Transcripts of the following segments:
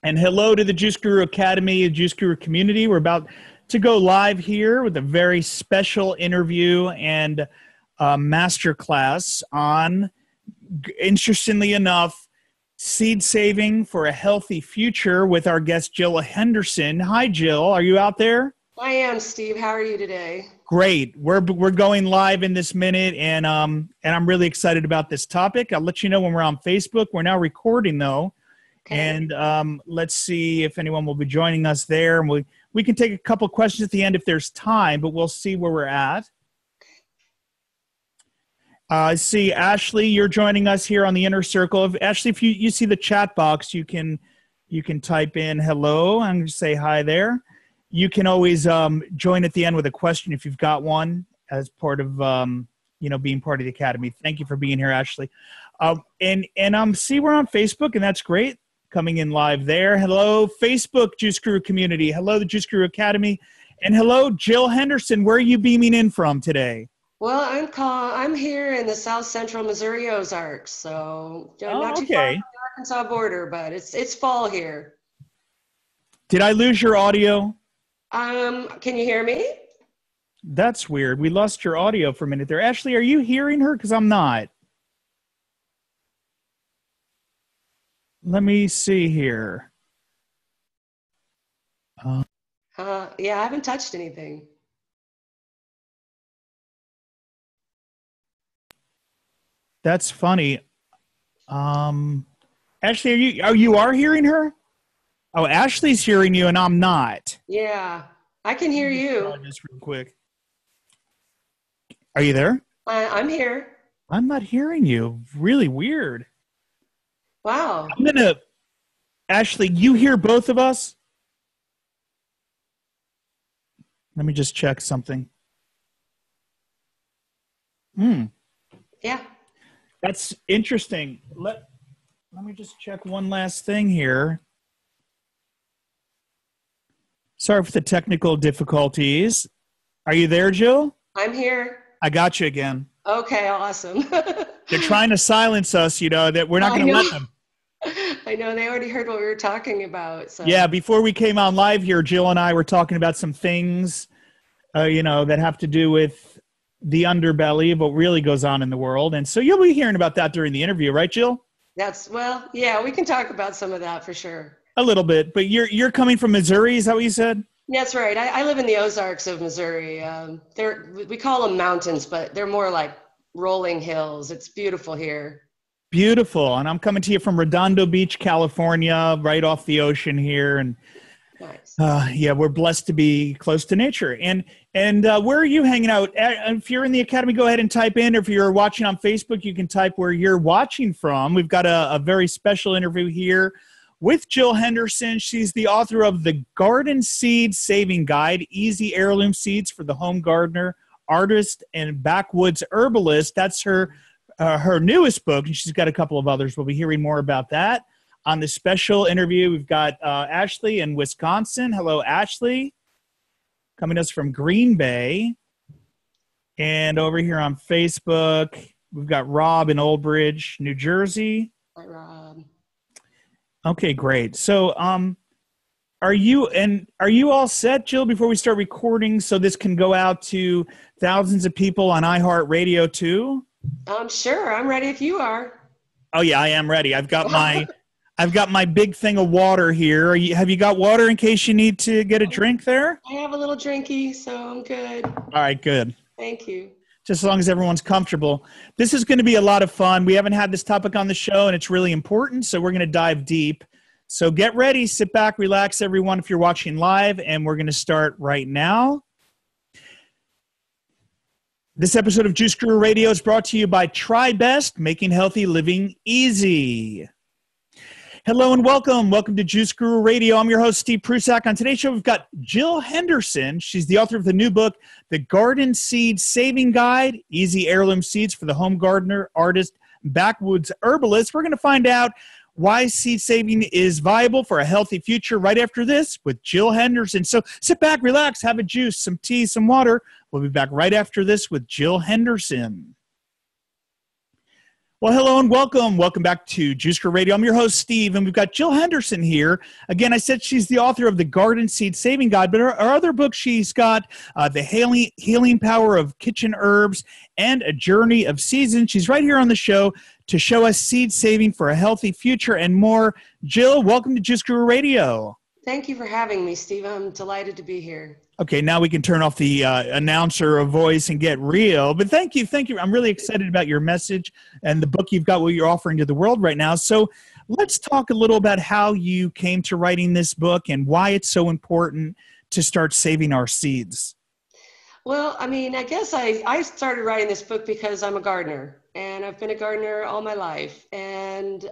And hello to the Juice Guru Academy and Juice Guru community. We're about to go live here with a very special interview and masterclass on, interestingly enough, seed saving for a healthy future with our guest, Jill Henderson. Hi, Jill. Are you out there? I am, Steve. How are you today? Great. We're going live in this minute, and I'm really excited about this topic. I'll let you know when we're on Facebook. We're now recording, though. Okay. And let's see if anyone will be joining us there. And we can take a couple questions at the end if there's time, but we'll see where we're at. I see Ashley, you're joining us here on the Inner Circle. Ashley, if you see the chat box, you can type in hello and say hi there. You can always join at the end with a question if you've got one as part of being part of the Academy. Thank you for being here, Ashley. And see, we're on Facebook, and that's great. Coming in live there. Hello, Facebook Juice Guru community. Hello, the Juice Guru Academy. And hello, Jill Henderson. Where are you beaming in from today? Well, I'm here in the South Central Missouri Ozarks, so not too far from the Arkansas border, but it's fall here. Did I lose your audio? Can you hear me? That's weird. We lost your audio for a minute there. Ashley, are you hearing her? Because I'm not. Let me see here. Yeah, I haven't touched anything. That's funny. Ashley, are you hearing her? Oh, Ashley's hearing you, and I'm not. Yeah, I can hear you. Just real quick. Are you there? I'm here. I'm not hearing you. Really weird. Wow. Ashley, you hear both of us? Let me just check something. Yeah. That's interesting. Let me just check one last thing here. Sorry for the technical difficulties. Are you there, Jill? I'm here. I got you again. Okay, awesome. They're trying to silence us, that we're not going to let them. I know, they already heard what we were talking about. So. Yeah, before we came on live here, Jill and I were talking about some things, that have to do with the underbelly of what really goes on in the world. And so you'll be hearing about that during the interview, right, Jill? Yeah, we can talk about some of that for sure. A little bit, but you're coming from Missouri, is that what you said? That's right. I live in the Ozarks of Missouri. We call them mountains, but they're more like rolling hills. It's beautiful here. Beautiful. And I'm coming to you from Redondo Beach, California, right off the ocean here. And nice. We're blessed to be close to nature. And where are you hanging out? If you're in the Academy, go ahead and type in. Or if you're watching on Facebook, you can type where you're watching from. We've got a very special interview here with Jill Henderson. She's the author of The Garden Seed Saving Guide, Easy Heirloom Seeds for the Home Gardener, Artist, and Backwoods Herbalist. That's her newest book, and she's got a couple of others. We'll be hearing more about that. On this special interview, we've got Ashley in Wisconsin. Hello, Ashley. Coming to us from Green Bay. And over here on Facebook, we've got Rob in Old Bridge, New Jersey. Hi, Rob. Okay, great. So are you all set, Jill, before we start recording so this can go out to thousands of people on iHeartRadio too? Sure. I'm ready if you are. Oh yeah, I am ready. I've got my big thing of water here. Have you got water in case you need to get a drink there? I have a little drinky, so I'm good. All right, good. Thank you. Just as long as everyone's comfortable. This is going to be a lot of fun. We haven't had this topic on the show, and it's really important, so we're going to dive deep. So get ready, sit back, relax, everyone, if you're watching live, and we're going to start right now. This episode of Juice Guru Radio is brought to you by TriBest, making healthy living easy. Hello and welcome. Welcome to Juice Guru Radio. I'm your host, Steve Prusak. On today's show, we've got Jill Henderson. She's the author of the new book, The Garden Seed Saving Guide, Easy Heirloom Seeds for the Home Gardener, Artist, Backwoods Herbalist. We're going to find out why seed saving is viable for a healthy future right after this with Jill Henderson. So sit back, relax, have a juice, some tea, some water. We'll be back right after this with Jill Henderson. Well, hello and welcome. Welcome back to Juice Crew Radio. I'm your host, Steve, and we've got Jill Henderson here. Again, I said she's the author of the Garden Seed Saving Guide, but her other book, she's got The Healing Power of Kitchen Herbs and A Journey of Seasons. She's right here on the show to show us seed saving for a healthy future and more. Jill, welcome to Juice Crew Radio. Thank you for having me, Steve. I'm delighted to be here. Okay, now we can turn off the announcer voice and get real. But thank you. I'm really excited about your message and the book you've got, what you're offering to the world right now. So let's talk a little about how you came to writing this book and why it's so important to start saving our seeds. Well, I guess I started writing this book because I'm a gardener, and I've been a gardener all my life. And,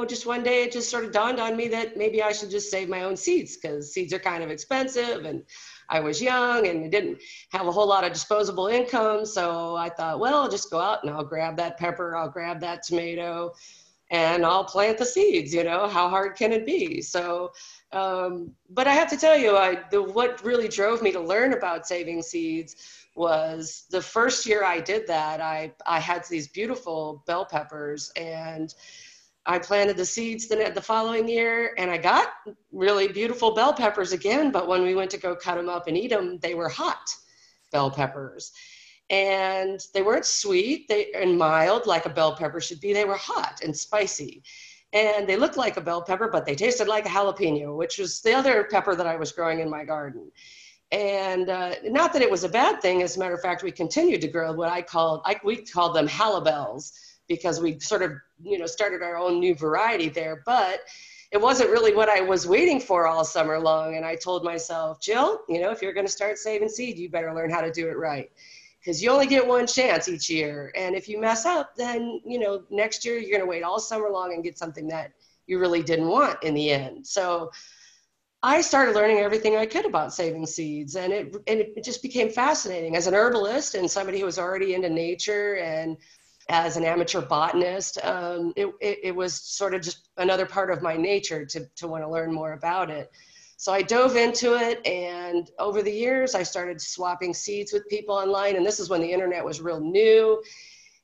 just one day it just sort of dawned on me that maybe I should just save my own seeds, because seeds are kind of expensive, and I was young and didn't have a whole lot of disposable income. So I thought, well, I'll just go out and I'll grab that pepper, I'll grab that tomato, and I'll plant the seeds. How hard can it be? So, but I have to tell you, what really drove me to learn about saving seeds was the first year I did that, I had these beautiful bell peppers, and I planted the seeds the following year, and I got really beautiful bell peppers again. But when we went to go cut them up and eat them, they were hot bell peppers. And they weren't sweet and mild like a bell pepper should be. They were hot and spicy. And they looked like a bell pepper, but they tasted like a jalapeno, which was the other pepper that I was growing in my garden. And not that it was a bad thing. As a matter of fact, we continued to grow what we called them halibels, because we sort of, started our own new variety there. But it wasn't really what I was waiting for all summer long. And I told myself, Jill, if you're going to start saving seed, you better learn how to do it right, because you only get one chance each year. And if you mess up, then, next year you're going to wait all summer long and get something that you really didn't want in the end. So I started learning everything I could about saving seeds, and it just became fascinating. As an herbalist and somebody who was already into nature, and as an amateur botanist, it was sort of just another part of my nature to want to learn more about it. So I dove into it, and over the years, I started swapping seeds with people online, and this is when the internet was real new.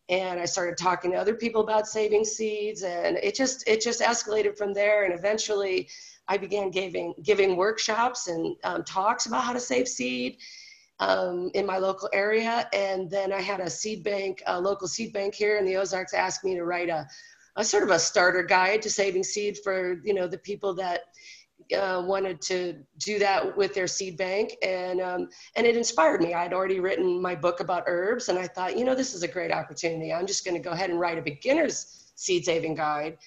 And I started talking to other people about saving seeds, and it just escalated from there. And eventually, I began giving workshops and talks about how to save seed in my local area. And then I had a local seed bank here in the Ozarks, asked me to write a sort of a starter guide to saving seed for, the people that wanted to do that with their seed bank. And it inspired me. I'd already written my book about herbs, and I thought, this is a great opportunity. I'm just going to go ahead and write a beginner's seed saving guide.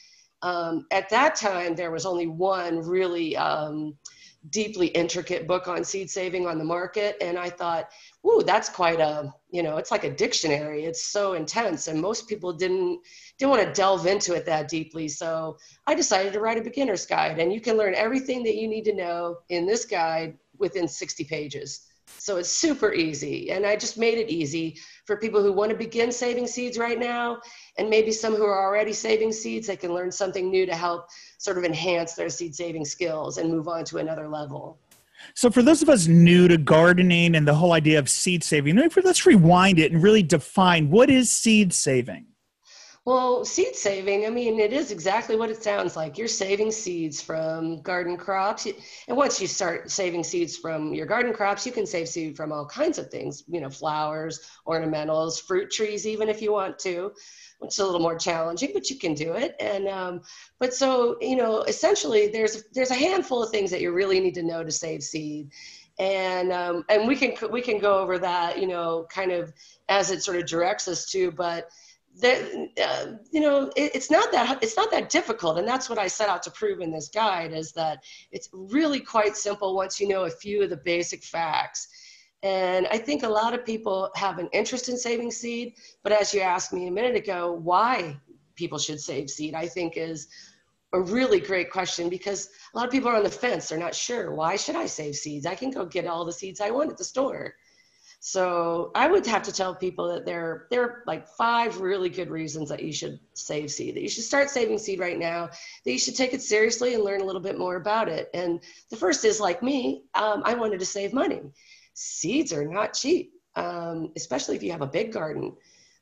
At that time, there was only one really deeply intricate book on seed saving on the market. And I thought, ooh, that's quite it's like a dictionary. It's so intense. And most people didn't want to delve into it that deeply. So I decided to write a beginner's guide. And you can learn everything that you need to know in this guide within 60 pages. So it's super easy. And I just made it easy for people who want to begin saving seeds right now, and maybe some who are already saving seeds. They can learn something new to help sort of enhance their seed saving skills and move on to another level. So for those of us new to gardening and the whole idea of seed saving, let's rewind it and really define, what is seed saving? Well, seed saving, it is exactly what it sounds like. You're saving seeds from garden crops. And once you start saving seeds from your garden crops, you can save seed from all kinds of things, flowers, ornamentals, fruit trees, even if you want to, which is a little more challenging, but you can do it. And, essentially there's a handful of things that you really need to know to save seed. And we can go over that, kind of as it sort of directs us to, but it's not that difficult. And that's what I set out to prove in this guide, is that it's really quite simple once you know a few of the basic facts. And I think a lot of people have an interest in saving seed, but as you asked me a minute ago, why people should save seed, I think is a really great question, because a lot of people are on the fence. They're not sure. Why should I save seeds? I can go get all the seeds I want at the store. So I would have to tell people that there are like 5 really good reasons that you should save seed, that you should start saving seed right now, that you should take it seriously and learn a little bit more about it. And the first is, like me, I wanted to save money. Seeds are not cheap, especially if you have a big garden.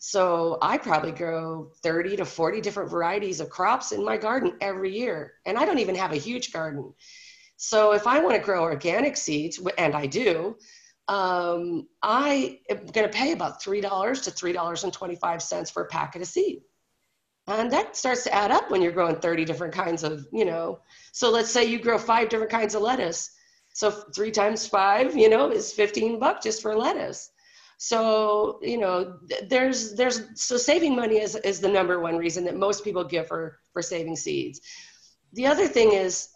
So I probably grow 30 to 40 different varieties of crops in my garden every year. And I don't even have a huge garden. So if I want to grow organic seeds, and I do, I am going to pay about $3 to $3.25 for a packet of seed. And that starts to add up when you're growing 30 different kinds of, so let's say you grow 5 different kinds of lettuce. So 3 times 5, is $15 just for lettuce. So, so saving money is the number one reason that most people give for saving seeds. The other thing is,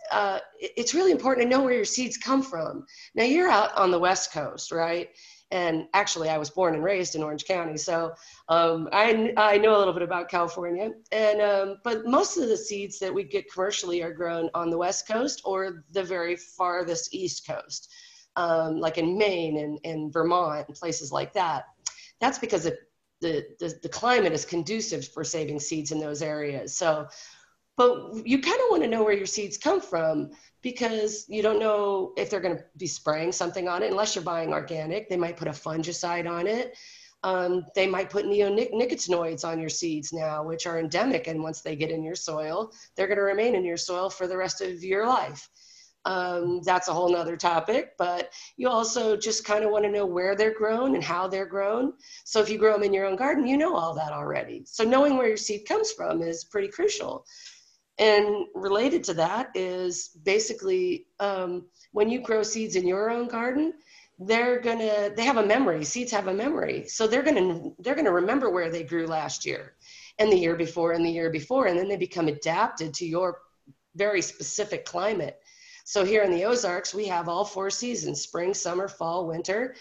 it's really important to know where your seeds come from. Now you're out on the West Coast, right? And actually I was born and raised in Orange County. So I know a little bit about California, but most of the seeds that we get commercially are grown on the West Coast or the very farthest East Coast, like in Maine and Vermont and places like that. That's because the climate is conducive for saving seeds in those areas. So, but you kind of want to know where your seeds come from because you don't know if they're going to be spraying something on it unless you're buying organic. They might put a fungicide on it. They might put neonicotinoids on your seeds now, which are endemic. And once they get in your soil, they're going to remain in your soil for the rest of your life. That's a whole nother topic, but you also just kind of want to know where they're grown and how they're grown. So if you grow them in your own garden, you know all that already. So knowing where your seed comes from is pretty crucial. And related to that is basically when you grow seeds in your own garden, they have a memory. Seeds have a memory. So they're gonna remember where they grew last year and the year before and the year before, and then they become adapted to your very specific climate. So here in the Ozarks, we have all 4 seasons: spring, summer, fall, winter.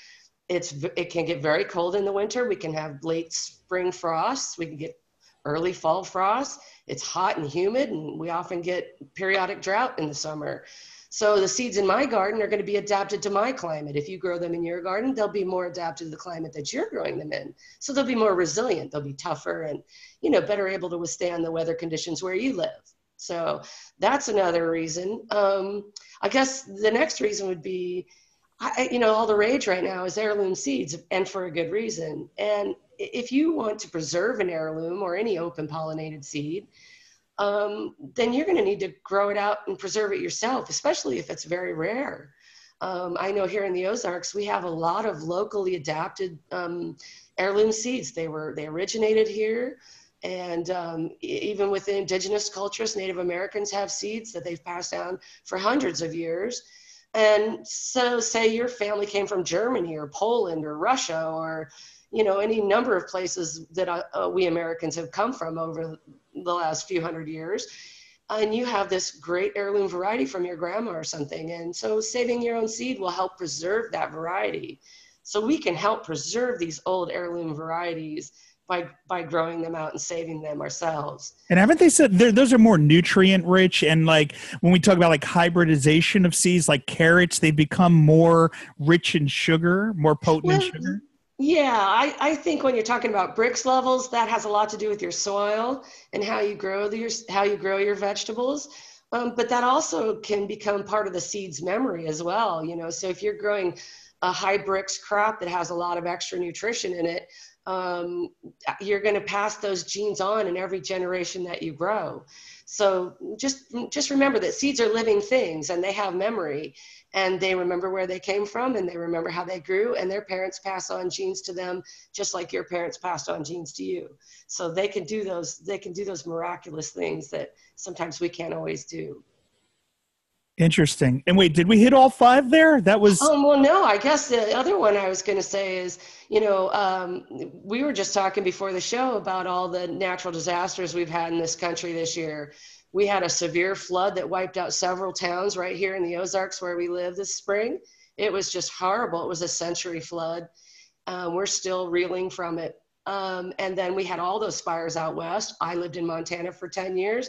It can get very cold in the winter. We can have late spring frosts. We can get early fall frost. It's hot and humid, and we often get periodic drought in the summer. So the seeds in my garden are going to be adapted to my climate. If you grow them in your garden, they'll be more adapted to the climate that you're growing them in. So they'll be more resilient. They'll be tougher and, better able to withstand the weather conditions where you live. So that's another reason. I guess the next reason would be, all the rage right now is heirloom seeds, and for a good reason. And if you want to preserve an heirloom or any open pollinated seed, then you're going to need to grow it out and preserve it yourself, especially if it's very rare. I know here in the Ozarks, we have a lot of locally adapted heirloom seeds. They originated here. And even within indigenous cultures, Native Americans have seeds that they've passed down for hundreds of years. And so say your family came from Germany or Poland or Russia or, any number of places that we Americans have come from over the last few hundred years. And you have this great heirloom variety from your grandma or something. And so saving your own seed will help preserve that variety. So we can help preserve these old heirloom varieties by growing them out and saving them ourselves. And haven't they said those are more nutrient rich? And like when we talk about like hybridization of seeds, like carrots, they become more rich in sugar, more potent in sugar. Yeah, I think when you're talking about Brix levels, that has a lot to do with your soil and how you grow your vegetables. But that also can become part of the seed's memory as well. So if you're growing a high Brix crop that has a lot of extra nutrition in it, you're going to pass those genes on in every generation that you grow. So just remember that seeds are living things and they have memory, and they remember where they came from and they remember how they grew, and their parents pass on genes to them just like your parents passed on genes to you. So they can do those miraculous things that sometimes we can't always do. Interesting. And wait, did we hit all 5 there? That was. Well, no, I guess the other one I was going to say is, we were just talking before the show about all the natural disasters we've had in this country this year. We had a severe flood that wiped out several towns right here in the Ozarks where we live this spring. It was just horrible. It was a century flood. We're still reeling from it. And then we had all those fires out west. I lived in Montana for 10 years.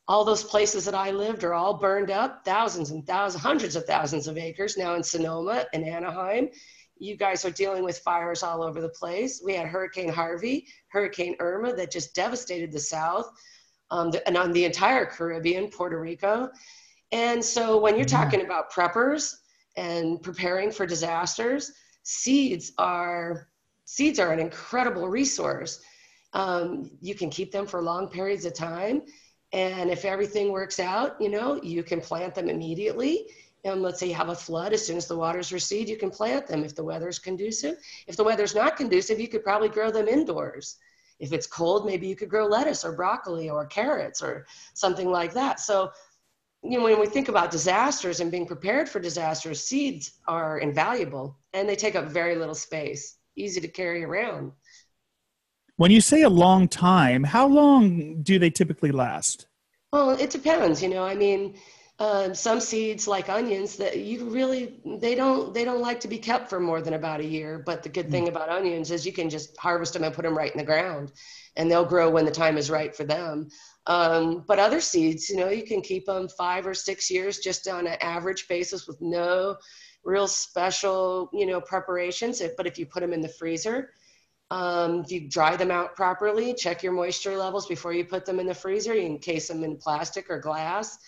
All those places that I lived are all burned up, thousands and thousands, hundreds of thousands of acres now in Sonoma and Anaheim. You guys are dealing with fires all over the place. We had Hurricane Harvey, Hurricane Irma that just devastated the South and on the entire Caribbean, Puerto Rico. And so when you're talking about preppers and preparing for disasters, seeds are seeds are an incredible resource. You can keep them for long periods of time. And if everything works out, you know, you can plant them immediately. And let's say you have a flood, as soon as the waters recede, you can plant them if the weather's conducive. If the weather's not conducive, you could probably grow them indoors. If it's cold, maybe you could grow lettuce or broccoli or carrots or something like that. So, you know, when we think about disasters and being prepared for disasters, seeds are invaluable and they take up very little space, easy to carry around. When you say a long time, how long do they typically last? Well, it depends, you know, I mean, some seeds like onions that you really, they don't like to be kept for more than about a year. But the good thing about onions is you can just harvest them and put them right in the ground and they'll grow when the time is right for them. But other seeds, you know, you can keep them 5 or 6 years just on an average basis with no real special, you know, preparations. But if you put them in the freezer, if you dry them out properly, check your moisture levels before you put them in the freezer, you can encase them in plastic or glass.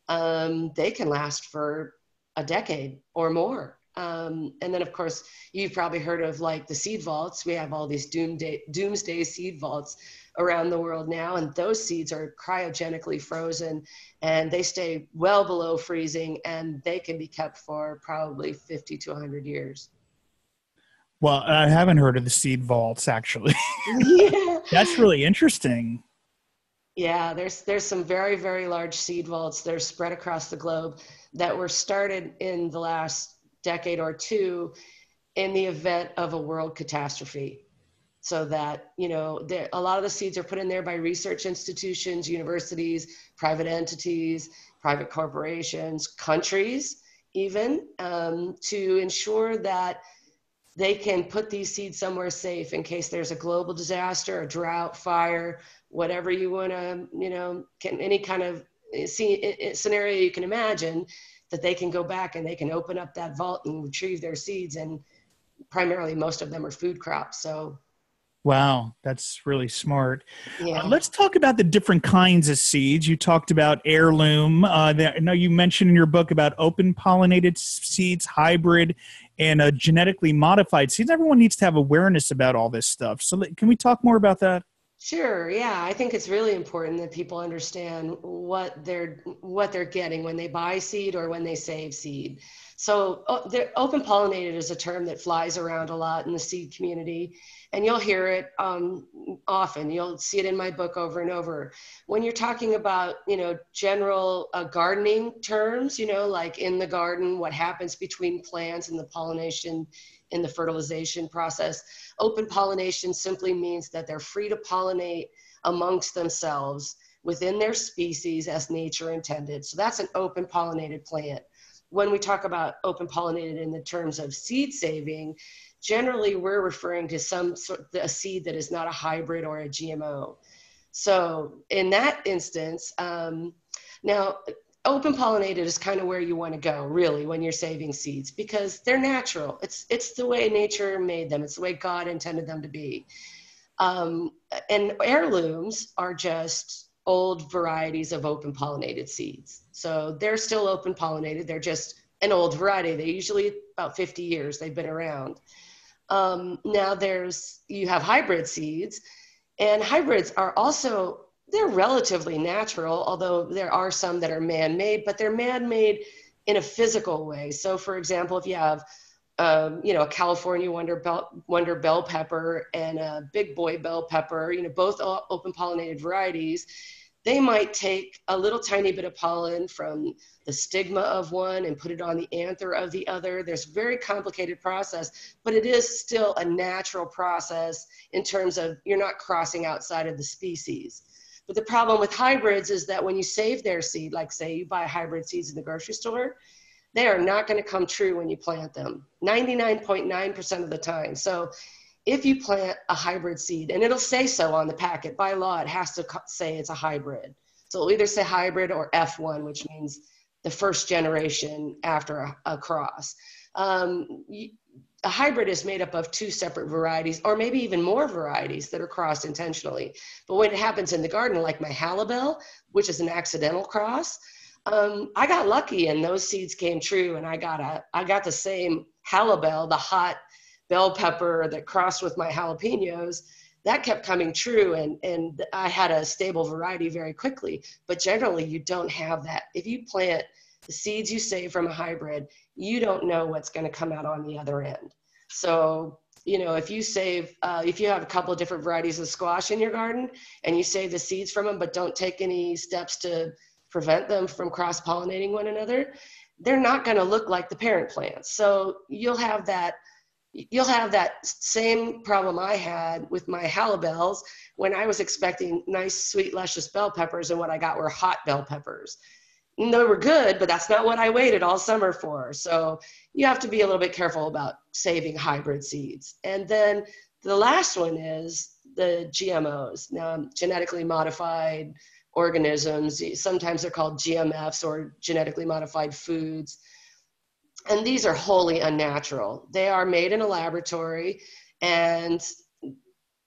They can last for a decade or more. And then, of course, you've probably heard of like the seed vaults. We have all these doomsday seed vaults around the world now, and those seeds are cryogenically frozen and they stay well below freezing, and they can be kept for probably 50 to 100 years. Well, I haven't heard of the seed vaults, actually. Yeah. That's really interesting. Yeah, there's some very, very large seed vaults that are spread across the globe that were started in the last decade or two in the event of a world catastrophe. So that, you know, a lot of the seeds are put in there by research institutions, universities, private entities, private corporations, countries, even, to ensure that they can put these seeds somewhere safe in case there's a global disaster, a drought, fire, whatever you want to, you know, any kind of scenario you can imagine, that they can go back and they can open up that vault and retrieve their seeds. And primarily most of them are food crops. So. Wow, that's really smart. Yeah. Let's talk about the different kinds of seeds. You talked about heirloom. I know you mentioned in your book about open pollinated seeds, hybrid, and genetically modified seeds. Everyone needs to have awareness about all this stuff. So can we talk more about that? Sure. Yeah, I think it's really important that people understand what they're getting when they buy seed or when they save seed. So open pollinated is a term that flies around a lot in the seed community, and you'll hear it often. You'll see it in my book over and over. When you're talking about, you know, general gardening terms, you know, like in the garden, what happens between plants and the pollination in the fertilization process. Open pollination simply means that they're free to pollinate amongst themselves within their species as nature intended. So that's an open pollinated plant. When we talk about open pollinated in the terms of seed saving, generally we're referring to some sort of a seed that is not a hybrid or a GMO. So in that instance, now open pollinated is kind of where you want to go really when you're saving seeds, because they're natural. It's the way nature made them. It's the way God intended them to be. And heirlooms are just old varieties of open pollinated seeds. So they're still open pollinated. They're just an old variety. They usually about 50 years they've been around. Now you have hybrid seeds, and hybrids are also, they're relatively natural, although there are some that are man-made, but they're man-made in a physical way. So for example, if you have you know, a California wonder bell pepper and a big boy bell pepper, you know, both open pollinated varieties, they might take a little tiny bit of pollen from the stigma of one and put it on the anther of the other. There's a very complicated process, but it is still a natural process in terms of you're not crossing outside of the species. But the problem with hybrids is that when you save their seed, like say you buy hybrid seeds in the grocery store, they are not going to come true when you plant them 99.9% of the time. So if you plant a hybrid seed, and it'll say so on the packet, by law, it has to say it's a hybrid. So it'll either say hybrid or F1, which means the first generation after a cross. A hybrid is made up of 2 separate varieties, or maybe even more varieties that are crossed intentionally. But when it happens in the garden, like my Hallabell, which is an accidental cross, I got lucky and those seeds came true, and I got the same Hallabell, the hot bell pepper that crossed with my jalapenos, that kept coming true. And I had a stable variety very quickly. But generally, you don't have that. If you plant the seeds you save from a hybrid, you don't know what's going to come out on the other end. So, if you save, if you have a couple of different varieties of squash in your garden and you save the seeds from them, but don't take any steps to prevent them from cross-pollinating one another, they're not going to look like the parent plants. So you'll have that same problem I had with my halibels when I was expecting nice, sweet, luscious bell peppers, and what I got were hot bell peppers. And they were good, but that's not what I waited all summer for. So you have to be a little bit careful about saving hybrid seeds. And then the last one is the GMOs, now genetically modified organisms. Sometimes they're called GMFs, or genetically modified foods. And these are wholly unnatural. They are made in a laboratory, and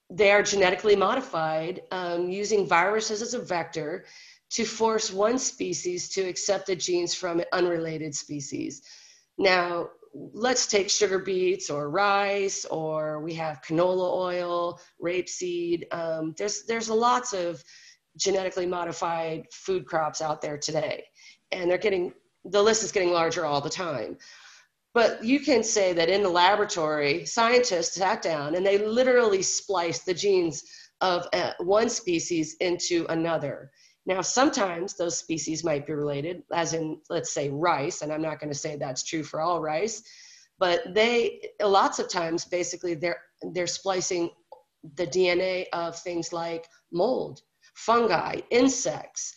they are genetically modified using viruses as a vector to force one species to accept the genes from an unrelated species. Now, let's take sugar beets or rice, or we have canola oil, rapeseed. There's lots of genetically modified food crops out there today, and the list is getting larger all the time. But you can say that in the laboratory, scientists sat down and they literally spliced the genes of one species into another. Now, sometimes those species might be related, as in, let's say, rice, and I'm not going to say that's true for all rice, but lots of times, basically, they're splicing the DNA of things like mold, fungi, insects,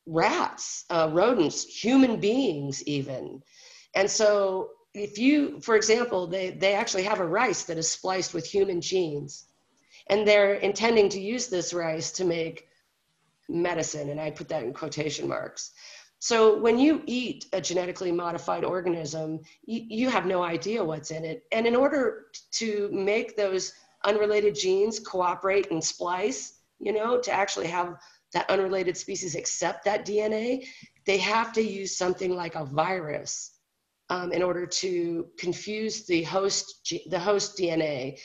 rats, rodents, human beings even. And so for example, they actually have a rice that is spliced with human genes, and they're intending to use this rice to make medicine, and I put that in quotation marks. So when you eat a genetically modified organism, you have no idea what's in it. And in order to make those unrelated genes cooperate and splice, to actually have that unrelated species accept that DNA, they have to use something like a virus in order to confuse the host DNA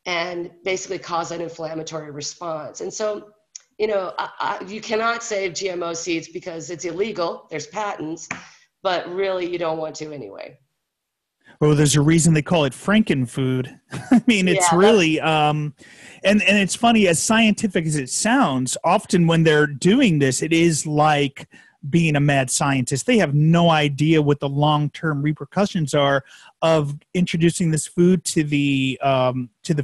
and basically cause an inflammatory response. And so, you cannot save GMO seeds because it's illegal. There's patents, but really you don't want to anyway. Well, there's a reason they call it Frankenfood. I mean, it's really, and it's funny, as scientific as it sounds, often when they're doing this, it is like being a mad scientist. They have no idea what the long-term repercussions are of introducing this food to the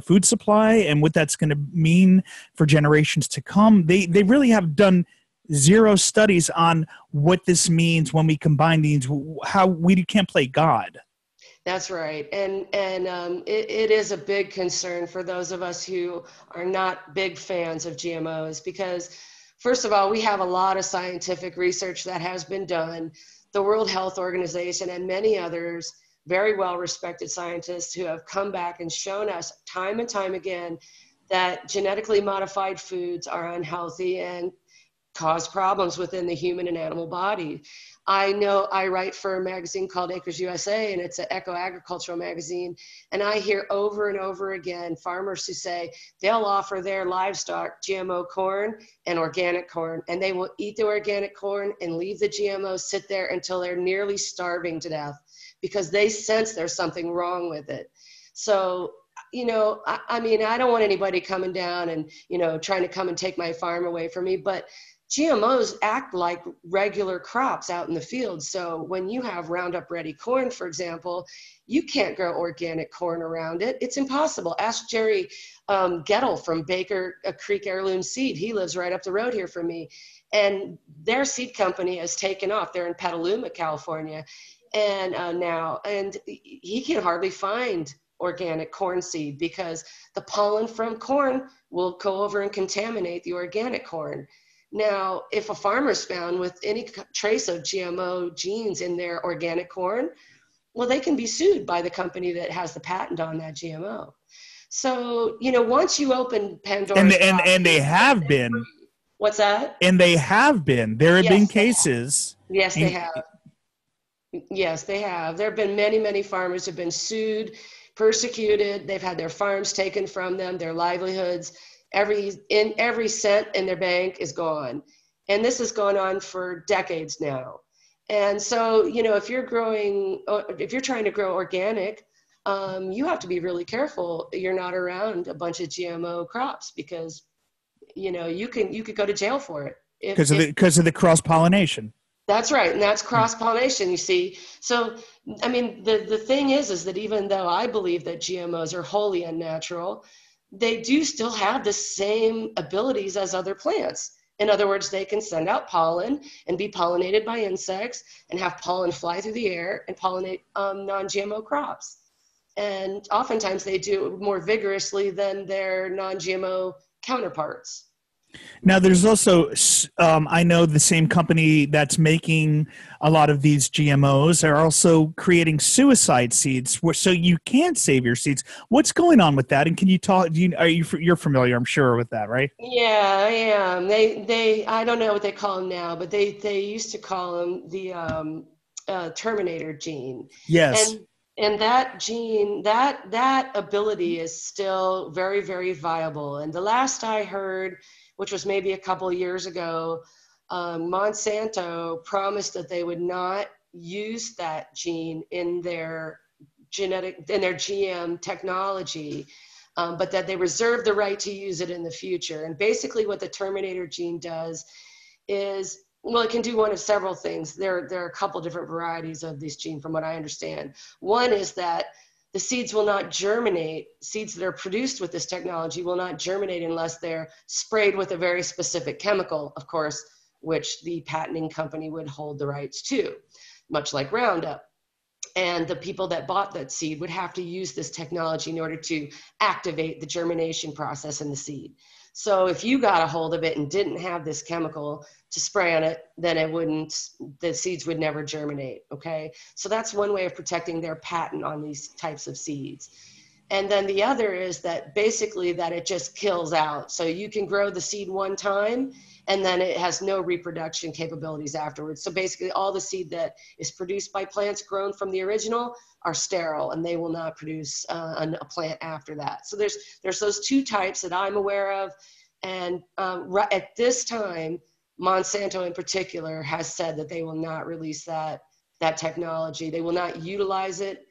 food supply and what that's going to mean for generations to come. They really have done zero studies on what this means when we combine these, how we can't play God. That's right. And it is a big concern for those of us who are not big fans of GMOs, because first of all, we have a lot of scientific research that has been done. The World Health Organization and many others, very well-respected scientists who have come back and shown us time and time again that genetically modified foods are unhealthy and cause problems within the human and animal body. I know I write for a magazine called Acres USA, and it's an eco-agricultural magazine. And I hear over and over again farmers who say they'll offer their livestock GMO corn and organic corn, and they will eat the organic corn and leave the GMOs sit there until they're nearly starving to death because they sense there's something wrong with it. So, I mean, I don't want anybody coming down and, trying to come and take my farm away from me, but GMOs act like regular crops out in the field. So when you have Roundup Ready corn, for example, you can't grow organic corn around it. It's impossible. Ask Jerry Gettle from Baker Creek Heirloom Seed. He lives right up the road here from me. And their seed company has taken off. They're in Petaluma, California. And and he can hardly find organic corn seed because the pollen from corn will go over and contaminate the organic corn. Now, if a farmer's found with any trace of GMO genes in their organic corn, well, they can be sued by the company that has the patent on that GMO. So, once you open Pandora's box, and they have been. What's that? And they have been. There have been cases. Yes, they have. Yes, they have. There have been many, many farmers who have been sued persecuted. They've had their farms taken from them, their livelihoods. Every cent in their bank is gone. And this has gone on for decades now. And so, if you're trying to grow organic, you have to be really careful you're not around a bunch of GMO crops, because, you could go to jail for it. Because of the cross-pollination. That's right. And that's cross-pollination, you see. So, I mean, the thing is that even though I believe that GMOs are wholly unnatural, they do still have the same abilities as other plants. In other words, they can send out pollen and be pollinated by insects and have pollen fly through the air and pollinate non-GMO crops. And oftentimes they do it more vigorously than their non-GMO counterparts. Now, there's also, I know the same company that's making a lot of these GMOs are also creating suicide seeds, so you can't save your seeds. What's going on with that? And can you talk? You're familiar, I'm sure, with that, right? Yeah, I am. I don't know what they call them now, but they used to call them the Terminator gene. Yes. And that gene, that ability is still very, very viable. And the last I heard, which was maybe a couple of years ago, Monsanto promised that they would not use that gene in their GM technology, but that they reserve the right to use it in the future. And basically what the Terminator gene does is, well, it can do one of several things. There are a couple different varieties of this gene from what I understand. One is that the seeds will not germinate. Seeds that are produced with this technology will not germinate unless they're sprayed with a very specific chemical, of course, which the patenting company would hold the rights to, much like Roundup. And the people that bought that seed would have to use this technology in order to activate the germination process in the seed. So if you got a hold of it and didn't have this chemical to spray on it, then the seeds would never germinate, okay? So that's one way of protecting their patent on these types of seeds. And then the other is that basically that it just kills out. So you can grow the seed one time and then it has no reproduction capabilities afterwards. So basically all the seed that is produced by plants grown from the original are sterile, and they will not produce a plant after that. So there's those two types that I'm aware of. And right at this time, Monsanto in particular has said that they will not release that technology. They will not utilize it.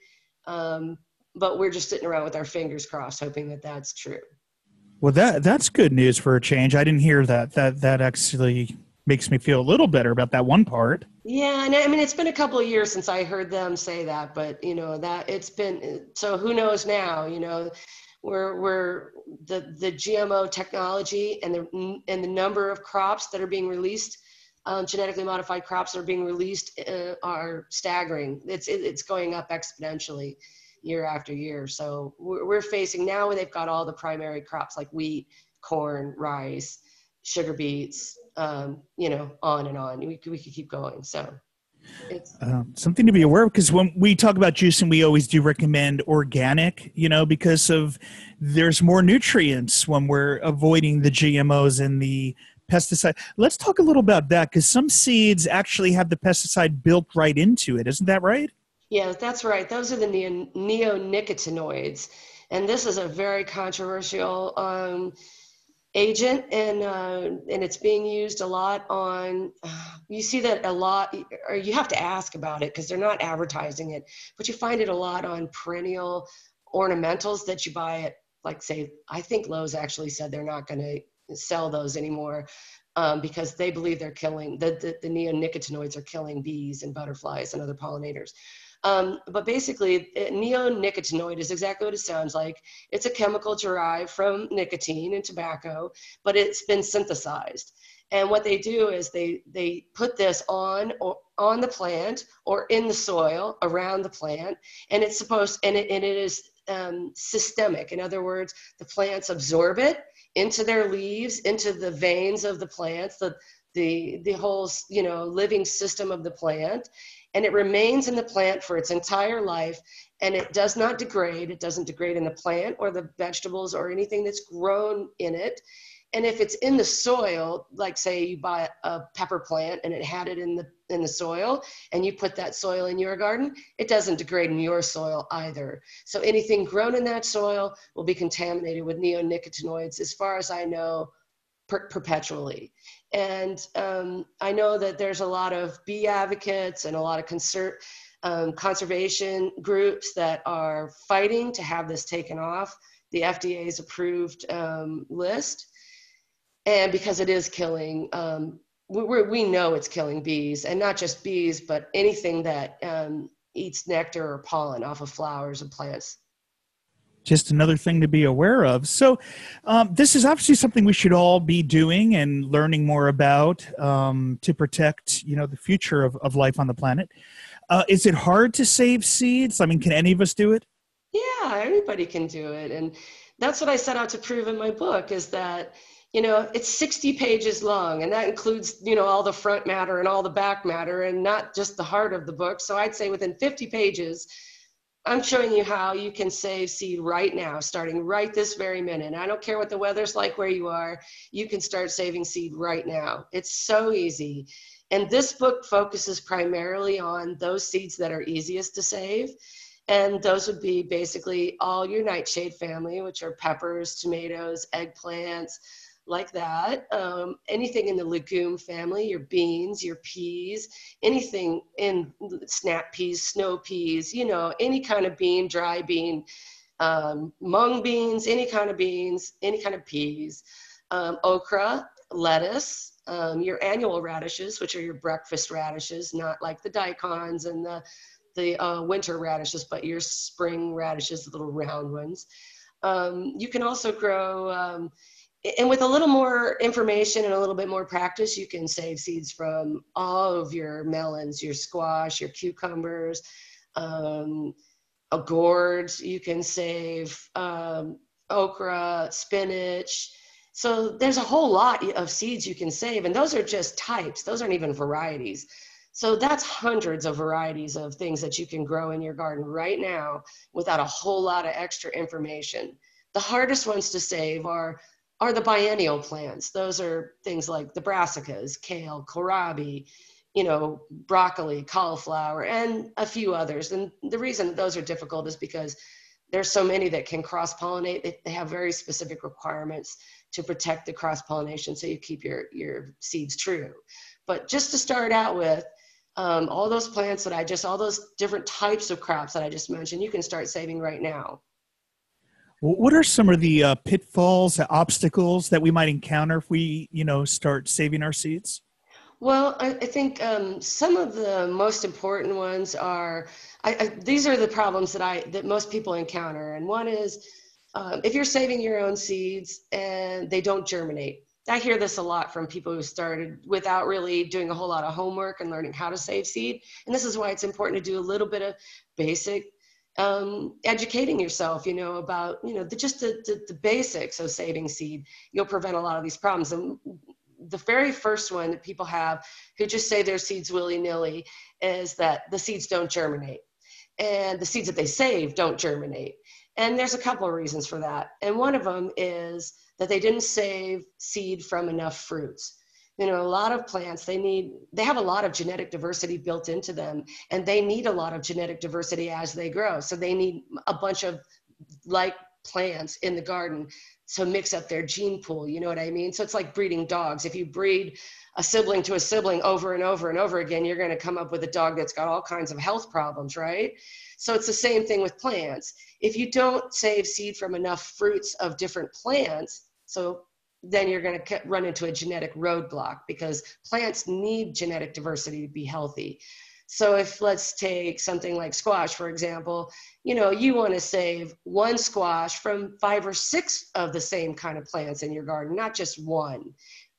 But we're just sitting around with our fingers crossed, hoping that that's true. Well, that's good news for a change. I didn't hear that. That actually makes me feel a little better about that one part. Yeah, and I mean, it's been a couple of years since I heard them say that, but that it's been, so who knows now, we're the GMO technology and the number of crops that are being released, genetically modified crops that are being released are staggering. It's going up exponentially year after year. So we're facing now when they've got all the primary crops like wheat, corn, rice, sugar beets, on and on. We could keep going. So it's something to be aware of, because when we talk about juicing, we always do recommend organic, because there's more nutrients when we're avoiding the GMOs and the pesticide. Let's talk a little about that, because some seeds actually have the pesticide built right into it. Isn't that right? Yeah, that's right. Those are the neonicotinoids. And this is a very controversial agent, and it's being used a lot on, you see that a lot, or you have to ask about it because they're not advertising it, but you find it a lot on perennial ornamentals that you buy at, like, say, I think Lowe's actually said they're not going to sell those anymore because they believe they're killing, the neonicotinoids are killing bees and butterflies and other pollinators. But basically, neonicotinoid is exactly what it sounds like. It's a chemical derived from nicotine and tobacco, but it's been synthesized. And what they do is they put this on the plant or in the soil around the plant, and it is systemic. In other words, the plants absorb it into their leaves, into the veins of the plants, the whole living system of the plant. And it remains in the plant for its entire life, and it does not degrade. It doesn't degrade in the plant or the vegetables or anything that's grown in it. And if it's in the soil, like say you buy a pepper plant and it had it in the soil, and you put that soil in your garden, it doesn't degrade in your soil either. So anything grown in that soil will be contaminated with neonicotinoids, as far as I know, perpetually. And I know that there's a lot of bee advocates and a lot of conservation groups that are fighting to have this taken off the FDA's approved list. And because it is killing, we know it's killing bees, and not just bees, but anything that eats nectar or pollen off of flowers and plants. Just another thing to be aware of. So this is obviously something we should all be doing and learning more about to protect, the future of life on the planet. Is it hard to save seeds? I mean, can any of us do it? Yeah, everybody can do it. And that's what I set out to prove in my book, is that, it's 60 pages long, and that includes, all the front matter and all the back matter, and not just the heart of the book. So I'd say within 50 pages, I'm showing you how you can save seed right now, starting right this very minute. And I don't care what the weather's like where you are, you can start saving seed right now. It's so easy. And this book focuses primarily on those seeds that are easiest to save. And those would be basically all your nightshade family, which are peppers, tomatoes, eggplants, like that. Anything in the legume family, your beans, your peas, anything in snap peas, snow peas, any kind of bean, dry bean, mung beans, any kind of peas, okra, lettuce, your annual radishes, which are your breakfast radishes, not like the daikons and the winter radishes, but your spring radishes, the little round ones. You can also grow, and with a little more information and a little bit more practice, you can save seeds from all of your melons, your squash, your cucumbers, gourds. You can save okra, spinach. So there's a whole lot of seeds you can save, and those are just types. Those aren't even varieties. So that's hundreds of varieties of things that you can grow in your garden right now without a whole lot of extra information. The hardest ones to save are the biennial plants. Those are things like the brassicas, kale, kohlrabi, broccoli, cauliflower, and a few others. And the reason those are difficult is because there's so many that can cross-pollinate. They have very specific requirements to protect the cross-pollination, so you keep your seeds true. But just to start out with, all those plants all those different types of crops that I just mentioned, you can start saving right now. What are some of the pitfalls, obstacles that we might encounter if we, start saving our seeds? Well, I think some of the most important ones are, these are the problems that most people encounter. And one is, if you're saving your own seeds and they don't germinate. I hear this a lot from people who started without really doing a whole lot of homework and learning how to save seed. And this is why it's important to do a little bit of basic educating yourself, about, the basics of saving seed. You'll prevent a lot of these problems. And the very first one that people have who just save their seeds willy-nilly is that the seeds don't germinate. And the seeds that they save don't germinate. And there's a couple of reasons for that. And one of them is that they didn't save seed from enough fruits. A lot of plants, they have a lot of genetic diversity built into them, and they need a lot of genetic diversity as they grow. So they need a bunch of like plants in the garden to mix up their gene pool. You know what I mean? So it's like breeding dogs. If you breed a sibling to a sibling over and over and over again, you're going to come up with a dog that's got all kinds of health problems, right? So it's the same thing with plants. If you don't save seed from enough fruits of different plants, then you're going to run into a genetic roadblock, because plants need genetic diversity to be healthy. So if, let's take something like squash, for example, you want to save one squash from 5 or 6 of the same kind of plants in your garden, not just one.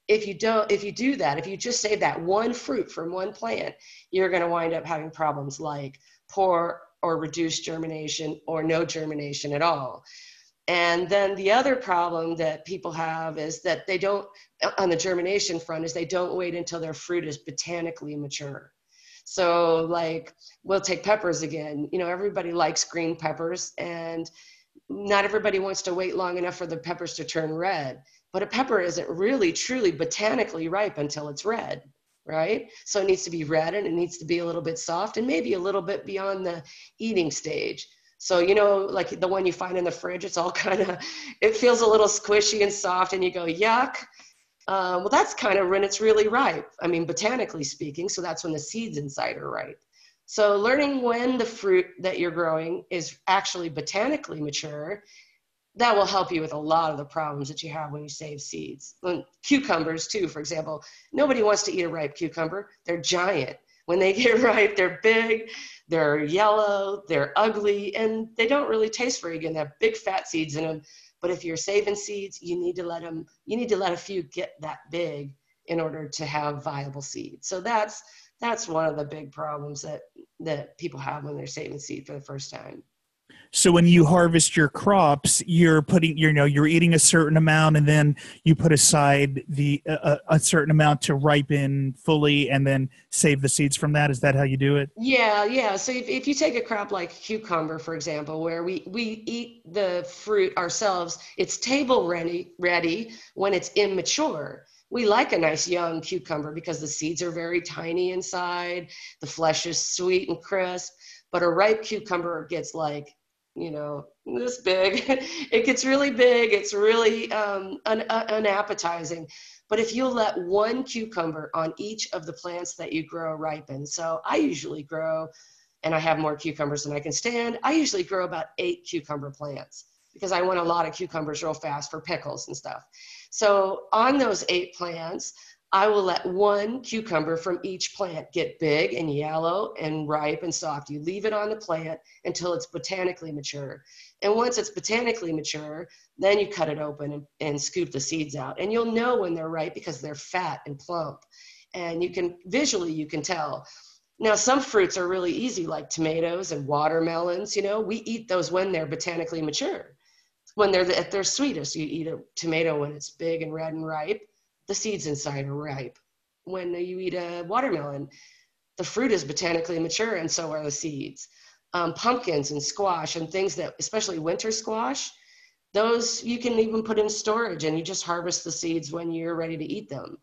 If you do that, if you just save that one fruit from one plant, you're going to wind up having problems like poor or reduced germination or no germination at all. And then the other problem that people have is that they don't, on the germination front, is they don't wait until their fruit is botanically mature. So like, we'll take peppers again. Everybody likes green peppers, and not everybody wants to wait long enough for the peppers to turn red. but a pepper isn't really truly botanically ripe until it's red, right? So it needs to be red, and it needs to be a little bit soft and maybe a little bit beyond the eating stage. So, you know, like the one you find in the fridge, it's all kind of, it feels a little squishy and soft and you go, yuck. Well, that's kind of when it's really ripe. I mean, botanically speaking, so that's when the seeds inside are ripe. So learning when the fruit that you're growing is actually botanically mature, that will help you with a lot of the problems that you have when you save seeds. And cucumbers too, for example, nobody wants to eat a ripe cucumber. They're giant. When they get ripe, they're big, they're yellow, they're ugly, and they don't really taste very good. They have big fat seeds in them. But if you're saving seeds, you need to let a few get that big in order to have viable seeds. So that's one of the big problems that people have when they're saving seed for the first time. So when you harvest your crops, you're putting, you're eating a certain amount, and then you put aside a certain amount to ripen fully, and then save the seeds from that. Is that how you do it? Yeah. So if you take a crop like cucumber, for example, where we eat the fruit ourselves, it's table ready when it's immature. We like a nice young cucumber because the seeds are very tiny inside, the flesh is sweet and crisp, but a ripe cucumber gets like, this big. It gets really big. It's really unappetizing. But if you'll let one cucumber on each of the plants that you grow ripen, so I usually grow, and I have more cucumbers than I can stand, I usually grow about 8 cucumber plants because I want a lot of cucumbers real fast for pickles and stuff. So on those 8 plants, I will let one cucumber from each plant get big and yellow and ripe and soft. You leave it on the plant until it's botanically mature. And once it's botanically mature, then you cut it open and scoop the seeds out. And you'll know when they're ripe because they're fat and plump. And you can tell. Now, some fruits are really easy, like tomatoes and watermelons. We eat those when they're botanically mature. When they're at their sweetest, you eat a tomato when it's big and red and ripe. The seeds inside are ripe. When you eat a watermelon, the fruit is botanically mature, and so are the seeds. Pumpkins and squash and things that, especially winter squash, those you can even put in storage, and you just harvest the seeds when you're ready to eat them.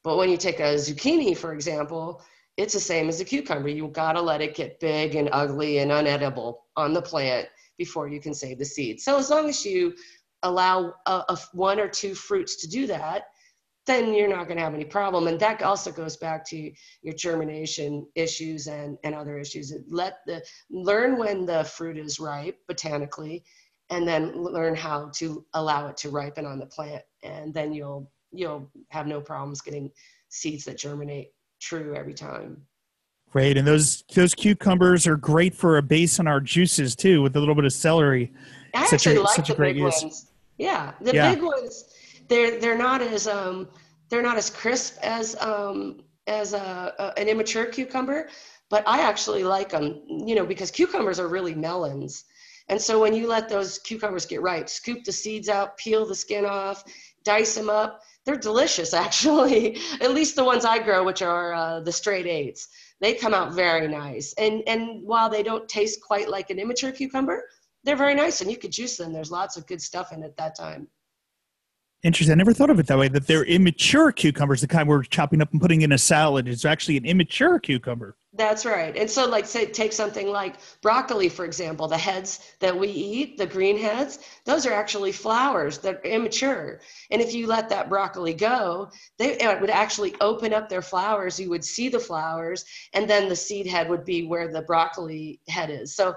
But when you take a zucchini, for example, it's the same as a cucumber. You gotta let it get big and ugly and unedible on the plant before you can save the seeds. So as long as you allow one or two fruits to do that, then you're not going to have any problem. And that also goes back to your germination issues and other issues. Learn when the fruit is ripe botanically, and then learn how to allow it to ripen on the plant. And then you'll have no problems getting seeds that germinate true every time. Great. And those cucumbers are great for a base on our juices too, with a little bit of celery. I actually like the big ones. Yeah. The big ones, they're not as crisp as an immature cucumber, but I actually like them, because cucumbers are really melons. And so when you let those cucumbers get ripe, scoop the seeds out, peel the skin off, dice them up, they're delicious actually. At least the ones I grow, which are the straight 8s. They come out very nice. And while they don't taste quite like an immature cucumber, they're very nice, and you could juice them. There's lots of good stuff in it that time. Interesting. I never thought of it that way, that they're immature cucumbers, the kind we're chopping up and putting in a salad. It's actually an immature cucumber. That's right. And so take something like broccoli, for example, the heads that we eat, the green heads, those are actually flowers that are immature. And if you let that broccoli go, it would actually open up their flowers. You would see the flowers, and then the seed head would be where the broccoli head is. So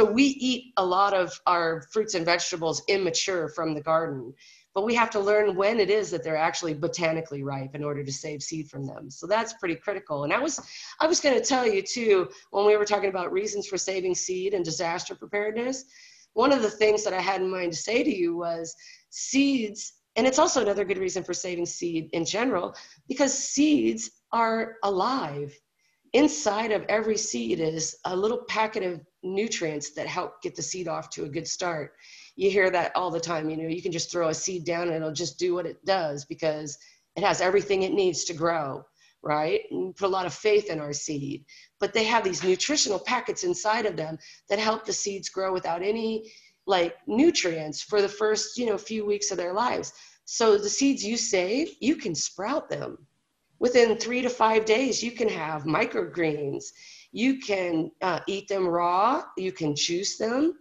we eat a lot of our fruits and vegetables immature from the garden. But we have to learn when it is that they're actually botanically ripe in order to save seed from them. So that's pretty critical. And I was going to tell you too, when we were talking about reasons for saving seed and disaster preparedness, one of the things that I had in mind to say to you was seeds, and it's also another good reason for saving seed in general, because seeds are alive. Inside of every seed is a little packet of nutrients that help get the seed off to a good start. You hear that all the time. You can just throw a seed down and it'll just do what it does because it has everything it needs to grow, right? And we put a lot of faith in our seed, but they have these nutritional packets inside of them that help the seeds grow without any nutrients for the first, few weeks of their lives. So the seeds you save, you can sprout them. Within 3 to 5 days, you can have microgreens. You can eat them raw. You can juice them.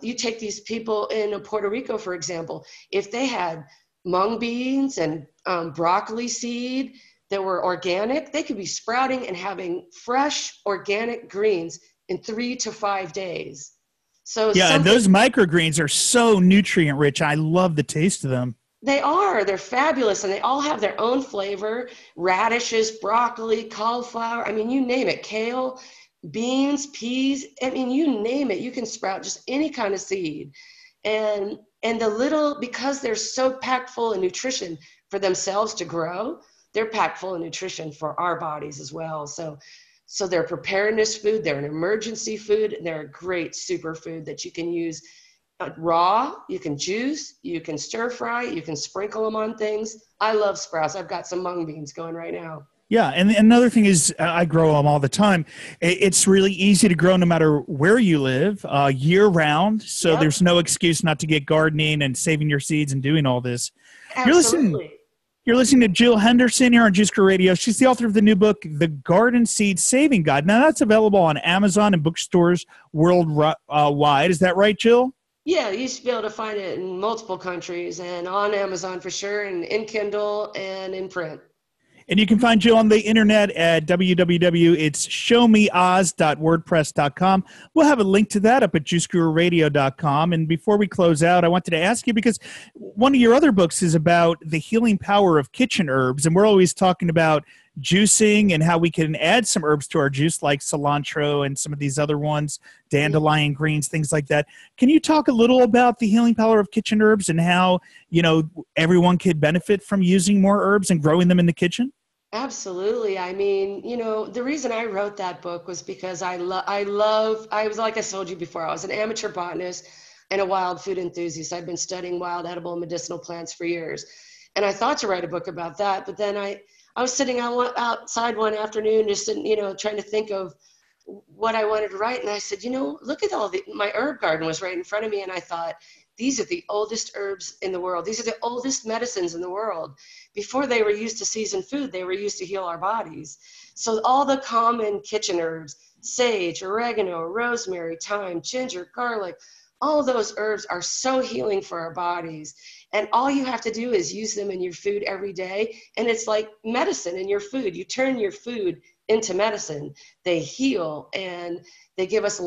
You take these people in Puerto Rico, for example, if they had mung beans and broccoli seed that were organic, they could be sprouting and having fresh organic greens in 3 to 5 days. So Yeah, and those microgreens are so nutrient rich. I love the taste of them. they're fabulous, and they all have their own flavor. Radishes, broccoli, cauliflower, I mean, you name it, kale, beans, peas, I mean, you name it, you can sprout just any kind of seed. And because they're so packed full of nutrition for themselves to grow, they're packed full of nutrition for our bodies as well. So they're preparedness food, they're an emergency food, and they're a great superfood that you can use raw, you can juice, you can stir fry, you can sprinkle them on things. I love sprouts. I've got some mung beans going right now. Yeah, and another thing is I grow them all the time. It's really easy to grow no matter where you live, year round. So Yep. There's no excuse not to get gardening and saving your seeds and doing all this. Absolutely. You're listening to Jill Henderson here on Juice Crew Radio. She's the author of the new book, The Garden Seed Saving Guide. Now, that's available on Amazon and bookstores worldwide. Is that right, Jill? Yeah, you should be able to find it in multiple countries and on Amazon for sure, and in Kindle and in print. And you can find Jill on the internet at www.itsshowmeoz.wordpress.com. We'll have a link to that up at juicegururadio.com. And before we close out, I wanted to ask you, because one of your other books is about the healing power of kitchen herbs. And we're always talking about juicing and how we can add some herbs to our juice, like cilantro and some of these other ones, dandelion greens, things like that. Can you talk a little about the healing power of kitchen herbs and how, everyone could benefit from using more herbs and growing them in the kitchen? Absolutely. I mean, the reason I wrote that book was because I was, like I told you before, I was an amateur botanist and a wild food enthusiast. I've been studying wild edible medicinal plants for years. And I thought to write a book about that, but then I was sitting outside one afternoon, just trying to think of what I wanted to write. And I said, look at my herb garden was right in front of me. And I thought, these are the oldest herbs in the world. These are the oldest medicines in the world. Before they were used to season food, they were used to heal our bodies. So all the common kitchen herbs, sage, oregano, rosemary, thyme, ginger, garlic, all those herbs are so healing for our bodies. And all you have to do is use them in your food every day. And it's like medicine in your food. You turn your food into medicine. They heal and they give us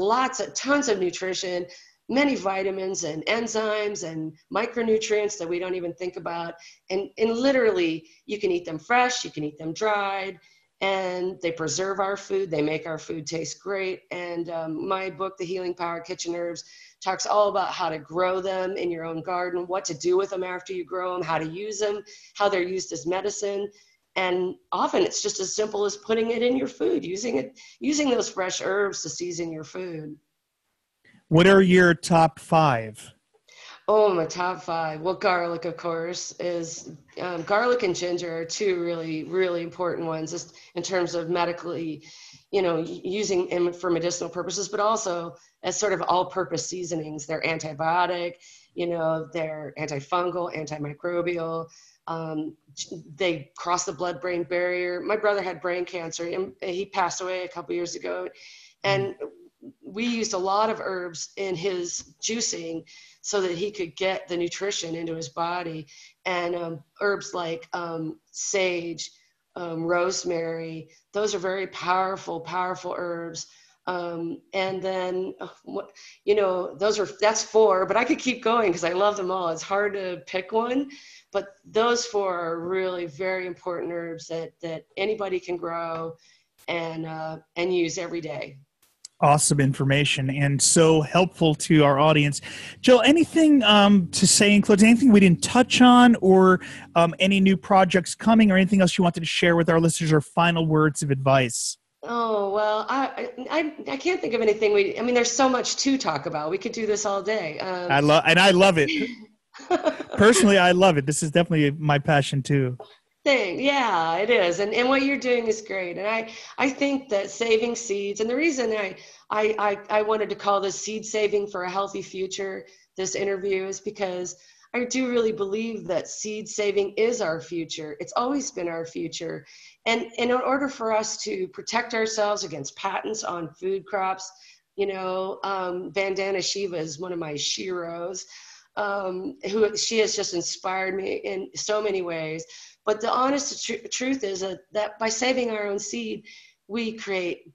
tons of nutrition, many vitamins and enzymes and micronutrients that we don't even think about. And literally, you can eat them fresh, you can eat them dried, and they preserve our food. They make our food taste great. And my book, The Healing Power of Kitchen Herbs, talks all about how to grow them in your own garden, what to do with them after you grow them, how to use them, how they're used as medicine. And often it's just as simple as putting it in your food, using those fresh herbs to season your food. What are your top 5? Oh, my top 5. Well, garlic, of course, is garlic and ginger are two really, really important ones, just in terms of medically, using them for medicinal purposes, but also as sort of all-purpose seasonings. They're antibiotic, they're antifungal, antimicrobial. They cross the blood-brain barrier. My brother had brain cancer, and he passed away a couple years ago, and we used a lot of herbs in his juicing so that he could get the nutrition into his body. And herbs like sage, rosemary, those are very powerful herbs. And then, that's 4, but I could keep going because I love them all. It's hard to pick one, but those 4 are really very important herbs that anybody can grow and use every day. Awesome information and so helpful to our audience. Jill, anything to say in closing, anything we didn't touch on, or any new projects coming, or anything else you wanted to share with our listeners, or final words of advice? Oh, well, I can't think of anything. There's so much to talk about. We could do this all day. I love it. Personally, I love it. This is definitely my passion too. Yeah, it is. And what you're doing is great. And I think that saving seeds, and the reason I wanted to call this Seed Saving for a Healthy Future, this interview, is because I do really believe that seed saving is our future. It's always been our future. And in order for us to protect ourselves against patents on food crops, Vandana Shiva is one of my sheroes, she has just inspired me in so many ways. But the honest truth is that by saving our own seed, we create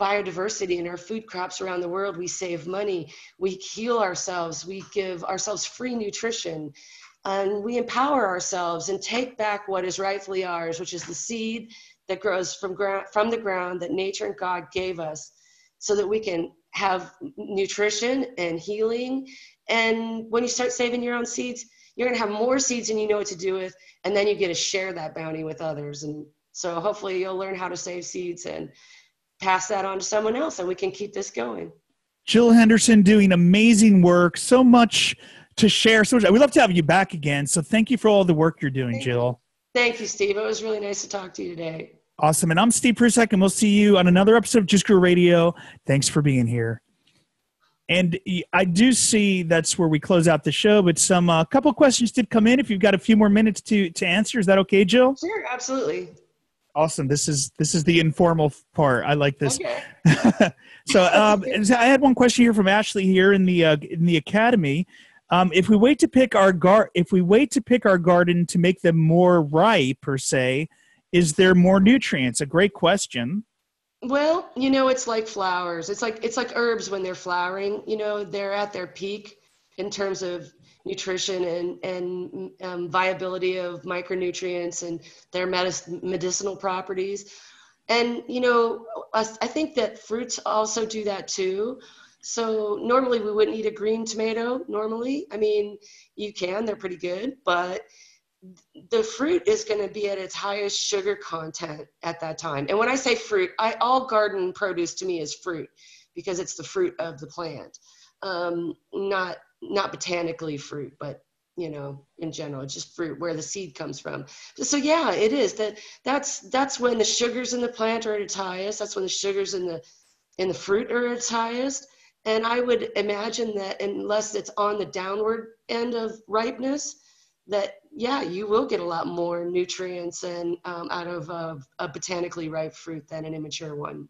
biodiversity in our food crops around the world. We save money, we heal ourselves, we give ourselves free nutrition, and we empower ourselves and take back what is rightfully ours, which is the seed that grows from the ground that nature and God gave us, so that we can have nutrition and healing. And when you start saving your own seeds, you're going to have more seeds than you know what to do with, and then you get to share that bounty with others. And so hopefully you'll learn how to save seeds and pass that on to someone else, and we can keep this going. Jill Henderson doing amazing work, so much to share. So much. We'd love to have you back again. So thank you for all the work you're doing, Jill. Thank you, Steve. It was really nice to talk to you today. Awesome. And I'm Steve Prusek, and we'll see you on another episode of Just Grow Radio. Thanks for being here. And I do see that's where we close out the show, but some couple questions did come in. If you've got a few more minutes to answer, is that okay, Jill? Sure, absolutely. Awesome. This is the informal part. I like this. Okay. So I had one question here from Ashley here in the Academy. If we wait to pick our garden to make them more ripe, per se, is there more nutrients? A great question. Well, it's like flowers. It's like herbs when they're flowering. They're at their peak in terms of nutrition and viability of micronutrients and their medicinal properties. And, I think that fruits also do that too. So normally we wouldn't eat a green tomato normally. I mean, you can, they're pretty good, but the fruit is going to be at its highest sugar content at that time. And when I say fruit, all garden produce to me is fruit, because it's the fruit of the plant. Not botanically fruit, but in general, it's just fruit where the seed comes from. So yeah, it is that's when the sugars in the plant are at its highest. That's when the sugars in the fruit are at its highest. And I would imagine that unless it's on the downward end of ripeness, that yeah, you will get a lot more nutrients and out of a botanically ripe fruit than an immature one.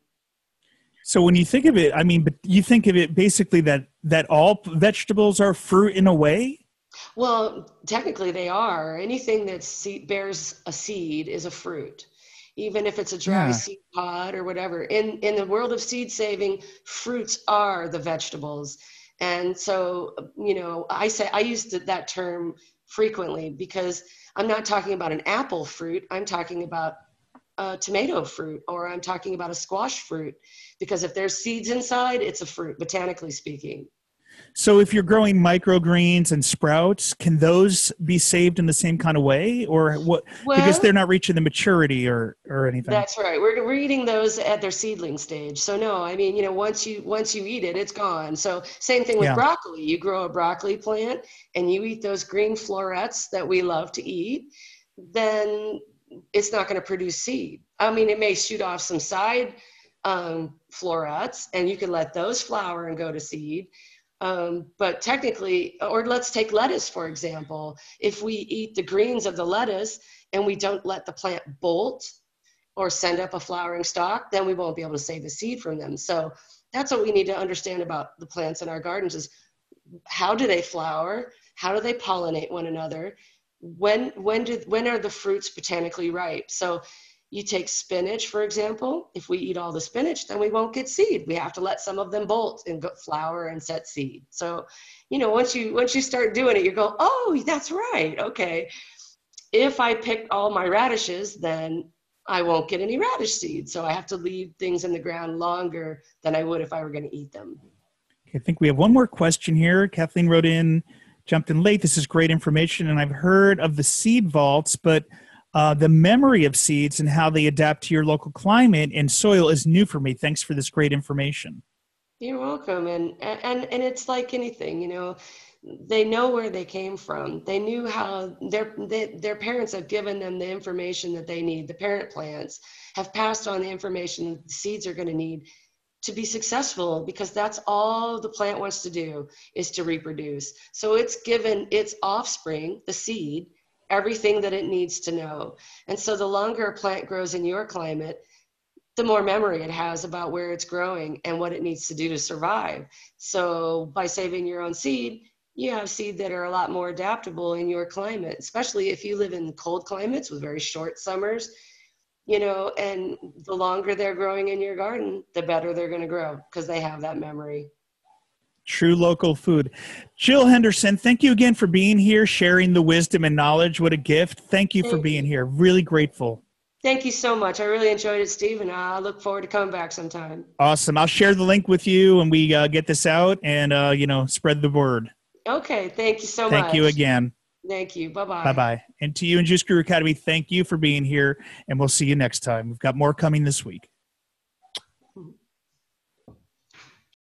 So when you think of it, I mean, but you think of it basically that all vegetables are fruit in a way? Well, technically they are. Anything that bears a seed is a fruit, even if it's a dry seed pod or whatever. In the world of seed saving, fruits are the vegetables. And so, I use that term frequently, because I'm not talking about an apple fruit. I'm talking about a tomato fruit, or I'm talking about a squash fruit, because if there's seeds inside, it's a fruit, botanically speaking. So if you're growing microgreens and sprouts, can those be saved in the same kind of way, or what? Well, because they're not reaching the maturity or anything. That's right. We're eating those at their seedling stage. So no, I mean, once you eat it, it's gone. So same thing with broccoli. You grow a broccoli plant and you eat those green florets that we love to eat, then it's not going to produce seed. I mean, it may shoot off some side florets, and you can let those flower and go to seed. But technically, or let's take lettuce, for example. If we eat the greens of the lettuce and we don't let the plant bolt or send up a flowering stalk, then we won't be able to save the seed from them. So that's what we need to understand about the plants in our gardens is how do they flower? How do they pollinate one another? When are the fruits botanically ripe? So you take spinach, for example. If we eat all the spinach, then we won't get seed. We have to let some of them bolt and go flower and set seed. So, once you start doing it, you go, oh, that's right. Okay. If I pick all my radishes, then I won't get any radish seed. So I have to leave things in the ground longer than I would if I were going to eat them. Okay, I think we have one more question here. Kathleen wrote in, jumped in late. This is great information. And I've heard of the seed vaults, but the memory of seeds and how they adapt to your local climate and soil is new for me. Thanks for this great information. You're welcome. And it's like anything, they know where they came from. They knew how their parents have given them the information that they need. The parent plants have passed on the information the seeds are going to need to be successful, because that's all the plant wants to do, is to reproduce. So it's given its offspring, the seed, everything that it needs to know. And so the longer a plant grows in your climate, the more memory it has about where it's growing and what it needs to do to survive. So by saving your own seed, you have seed that are a lot more adaptable in your climate, especially if you live in cold climates with very short summers. And the longer they're growing in your garden, the better they're going to grow, because they have that memory. True local food. Jill Henderson, thank you again for being here, sharing the wisdom and knowledge. What a gift. Thank you for being here. Really grateful. Thank you so much. I really enjoyed it, Steve, and I look forward to coming back sometime. Awesome. I'll share the link with you when we get this out and, spread the word. Okay. Thank you so much. Thank you again. Thank you. Bye-bye. Bye-bye. And to you and Juice Guru Academy, thank you for being here, and we'll see you next time. We've got more coming this week.